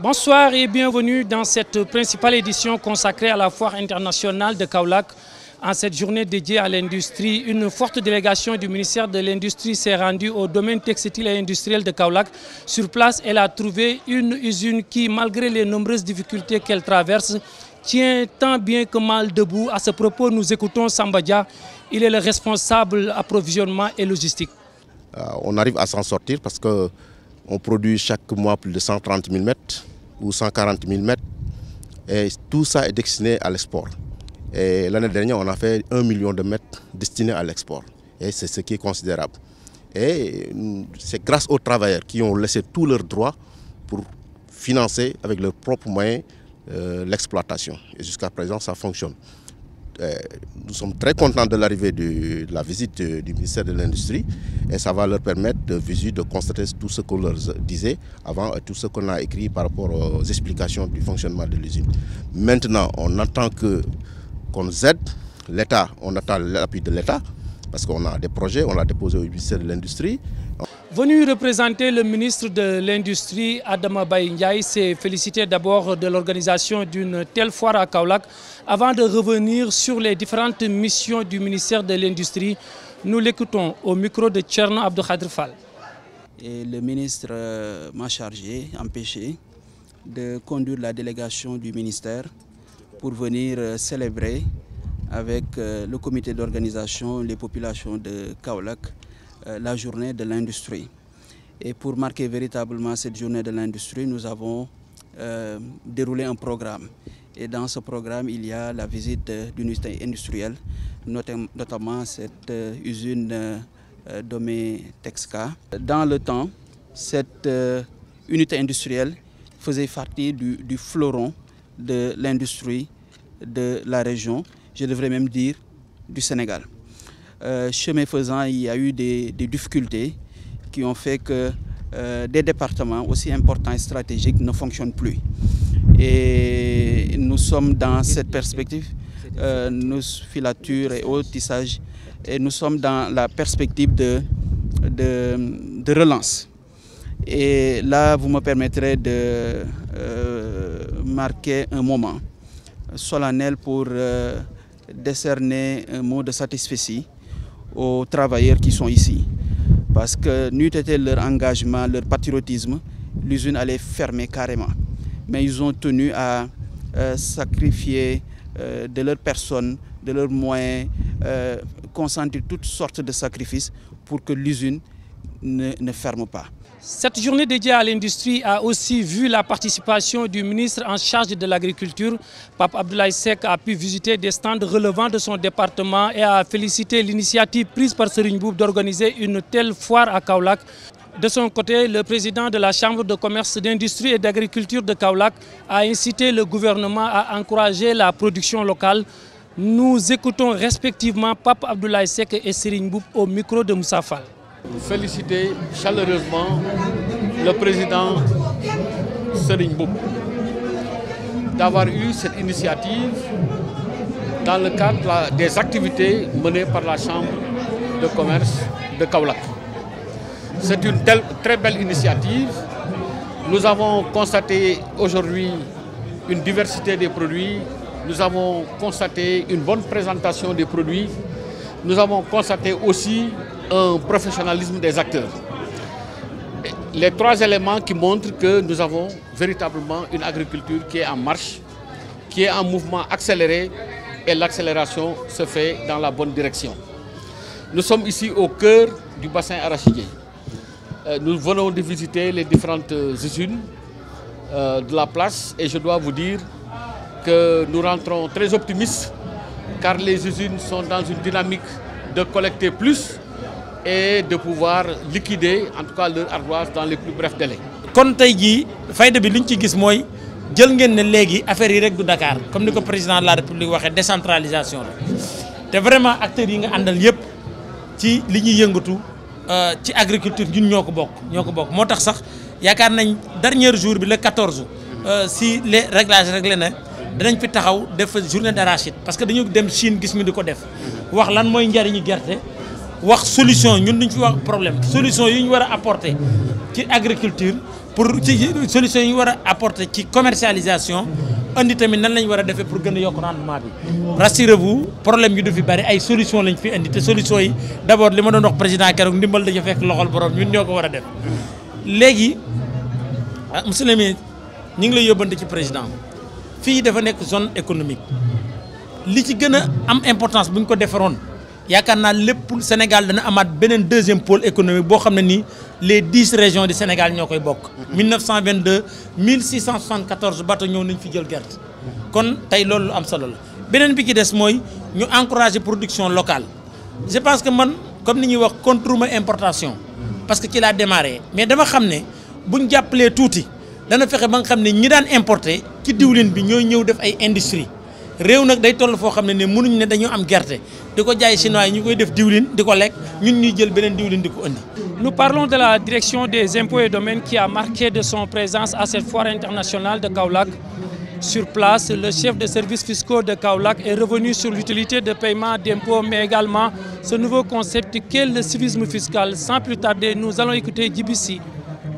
Bonsoir et bienvenue dans cette principale édition consacrée à la Foire internationale de Kaolack. En cette journée dédiée à l'industrie, une forte délégation du ministère de l'Industrie s'est rendue au domaine textile et industriel de Kaolack. Sur place, elle a trouvé une usine qui, malgré les nombreuses difficultés qu'elle traverse, tient tant bien que mal debout. À ce propos, nous écoutons Samba Dia. Il est le responsable approvisionnement et logistique. On arrive à s'en sortir parce qu'on produit chaque mois plus de 130 000 mètres ou 140 000 mètres. Et tout ça est destiné à l'export. Et l'année dernière, on a fait 1 million de mètres destinés à l'export. Et c'est ce qui est considérable. Et c'est grâce aux travailleurs qui ont laissé tous leurs droits pour financer avec leurs propres moyens l'exploitation. Et jusqu'à présent, ça fonctionne. Nous sommes très contents de l'arrivée de la visite du ministère de l'Industrie et ça va leur permettre de constater tout ce qu'on leur disait avant et tout ce qu'on a écrit par rapport aux explications du fonctionnement de l'usine. Maintenant, on attend qu'on nous aide, l'État, on attend l'appui de l'État parce qu'on a des projets, on l'a déposé au ministère de l'Industrie. Venu représenter le ministre de l'Industrie, Adama Baye Ndiaye, s'est félicité d'abord de l'organisation d'une telle foire à Kaolack. Avant de revenir sur les différentes missions du ministère de l'Industrie, nous l'écoutons au micro de Tcherno Abdou Khadr Fall. Et le ministre m'a empêché de conduire la délégation du ministère pour venir célébrer avec le comité d'organisation, les populations de Kaolack, la journée de l'industrie. Et pour marquer véritablement cette journée de l'industrie, nous avons déroulé un programme. Et dans ce programme, il y a la visite d'une unité industrielle, notamment cette usine Domé Texka. Dans le temps, cette unité industrielle faisait partie du fleuron de l'industrie de la région, je devrais même dire du Sénégal. Chemin faisant, il y a eu des difficultés qui ont fait que des départements aussi importants et stratégiques ne fonctionnent plus. Et nous sommes dans cette perspective, nos filatures et autres tissages, et nous sommes dans la perspective de relance. Et là, vous me permettrez de marquer un moment solennel pour décerner un mot de satisfaction aux travailleurs qui sont ici. Parce que n'eût été leur engagement, leur patriotisme, l'usine allait fermer carrément. Mais ils ont tenu à sacrifier de leur personne, de leurs moyens, consentir toutes sortes de sacrifices pour que l'usine ne ferme pas. Cette journée dédiée à l'industrie a aussi vu la participation du ministre en charge de l'agriculture. Pape Abdoulaye Seck a pu visiter des stands relevant de son département et a félicité l'initiative prise par Serigne Mboup d'organiser une telle foire à Kaolack. De son côté, le président de la Chambre de commerce, d'industrie et d'agriculture de Kaolack a incité le gouvernement à encourager la production locale. Nous écoutons respectivement Pape Abdoulaye Seck et Serigne Mboup au micro de Moussa Fall. Féliciter chaleureusement le président Serigne Mboup d'avoir eu cette initiative dans le cadre des activités menées par la Chambre de commerce de Kaolack. C'est une très belle initiative. Nous avons constaté aujourd'hui une diversité des produits. Nous avons constaté une bonne présentation des produits. Nous avons constaté aussi un professionnalisme des acteurs. Les trois éléments qui montrent que nous avons véritablement une agriculture qui est en marche, qui est en mouvement accéléré et l'accélération se fait dans la bonne direction. Nous sommes ici au cœur du bassin arachidier. Nous venons de visiter les différentes usines de la place et je dois vous dire que nous rentrons très optimistes car les usines sont dans une dynamique de collecter plus et de pouvoir liquider en tout cas leur ardoise dans les plus brefs délais. kon tey jii fayda bi liñ ci gis mooy jël ngeen ne léegi affaire yi rek du Dakar comme ni ko président de la République waxee décentralisation la te vraiment acteurs yi nga àndal yëpp ci li ñuy yëngatu ci agriculture ñun ñoo ko bokk moo tax sax yaakaar nañ dernier jour bi le 14 si les réglages réglé na danañ fi taxaw def journée d'arachide parce que dañu dem Chine gis mi di ko def wax lan mooy njariñu gerte wax solution ñun duñ fi wax problème solution yi ñu war a apporter ci agriculture pour ci solution yi ñu war a apporter ci commercialisation andi tamit nan lañ war a defee pour gën a yokk rendement bi. rassurez-vous problème yu du fi bari ay solution lañ fi andi te solution yi d'abord li ma doon wax président keroog ndimbal dañu fekk loxol borom ñun ñoo ko war a def léegi monsieur le ministre ñu ngi lay yóbbante ci président fii dafa nekk zone économique li ci gën a am importance bu ñu ko defaroon yaakaar naa lépp Sénégal dana amaat beneen deuxième pôle économique boo xam ne nii les 10 régions du Sénégal ñoo koy bokk. 1922 1674 bateau ñëw nañ fi jël gerte kon tey loolu lu am solo la beneen bi ci des mooy ñu encourager production locale je pense que man comme ni ñuy wax contre ma importation parce que ci laa démarré mais dama xam ne buñ jàppalee tuuti dana fexe ba nga xam ne ñi daan importer ci diwlin bi ñooy ñëw def ay industrie réew nag day toll foo xam ne mënuñ ne dañoo am gerte di ko jaay chinois yi ñu koy def diwlin di ko lekk ñun ñuy jël beneen diwlin di ko indi. Nous parlons de la direction des impôts et domaines qui a marqué de son présence à cette foire internationale de Kaolack. Sur place, le chef de services fiscaux de Kaolack est revenu sur l'utilité de paiement d'impôts, mais également ce nouveau concept qu'est le civisme fiscal. Sans plus tarder, nous allons écouter Djibissi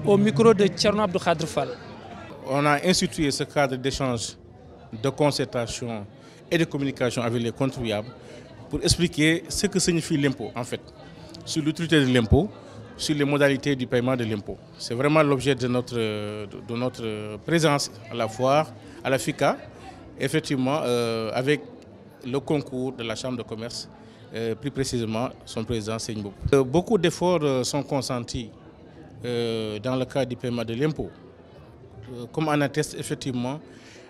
au micro de Thierno Abdou Khadre Fall. On a institué ce cadre d'échange, de concertation et de communication avec les contribuables pour expliquer ce que signifie l'impôt en fait, sur l'utilité de l'impôt, sur les modalités du paiement de l'impôt. C'est vraiment l'objet de notre présence à la foire, à la FICA, effectivement avec le concours de la Chambre de commerce, plus précisément son président Serigne Mboup. Beaucoup d'efforts sont consentis dans le cadre du paiement de l'impôt, comme en atteste effectivement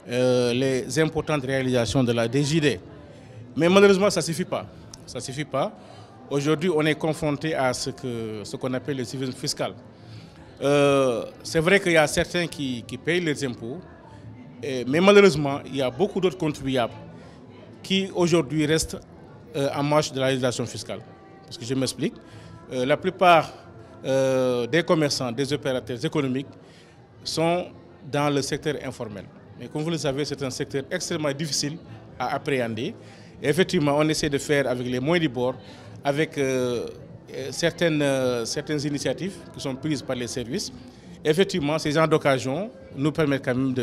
les importantes réalisations de la DJD. Mais malheureusement, ça ne suffit pas. Ça suffit pas. Aujourd'hui, on est confronté à ce qu'on appelle le civisme fiscal. C'est vrai qu'il y a certains qui payent les impôts, mais malheureusement, il y a beaucoup d'autres contribuables qui aujourd'hui restent en marge de la législation fiscale. Parce que je m'explique. La plupart des commerçants, des opérateurs économiques sont dans le secteur informel. Mais comme vous le savez, c'est un secteur extrêmement difficile à appréhender. Et effectivement, on essaie de faire avec les moyens du bord, avec certaines initiatives qui sont prises par les services. Et effectivement, ces genres d'occasions nous permettent quand même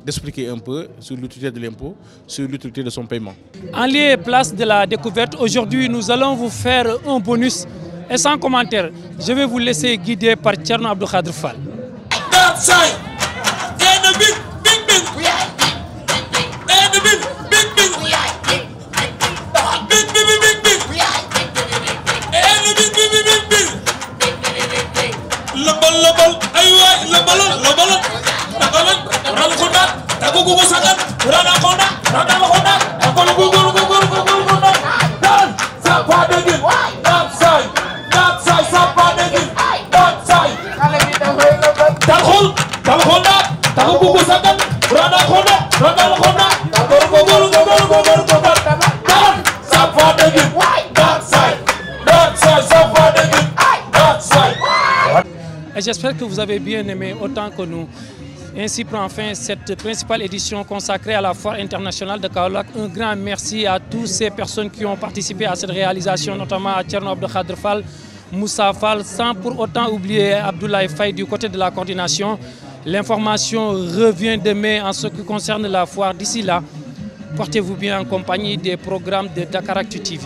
d'expliquer un peu sur l'utilité de l'impôt, sur l'utilité de son paiement. En lieu et place de la découverte, aujourd'hui, nous allons vous faire un bonus. Et sans commentaire, je vais vous laisser guider par Thierno Abdou Khadre Fall. Et j'espère que vous avez bien aimé autant que nous. Ainsi prend fin cette principale édition consacrée à la foire internationale de Kaolack. Un grand merci à toutes ces personnes qui ont participé à cette réalisation, notamment à Thierno Abdou Khadre Fall, Moussa Fall, sans pour autant oublier Abdoulaye Faye du côté de la coordination. L'information revient demain en ce qui concerne la foire. D'ici là, portez-vous bien en compagnie des programmes de Dakaractu TV.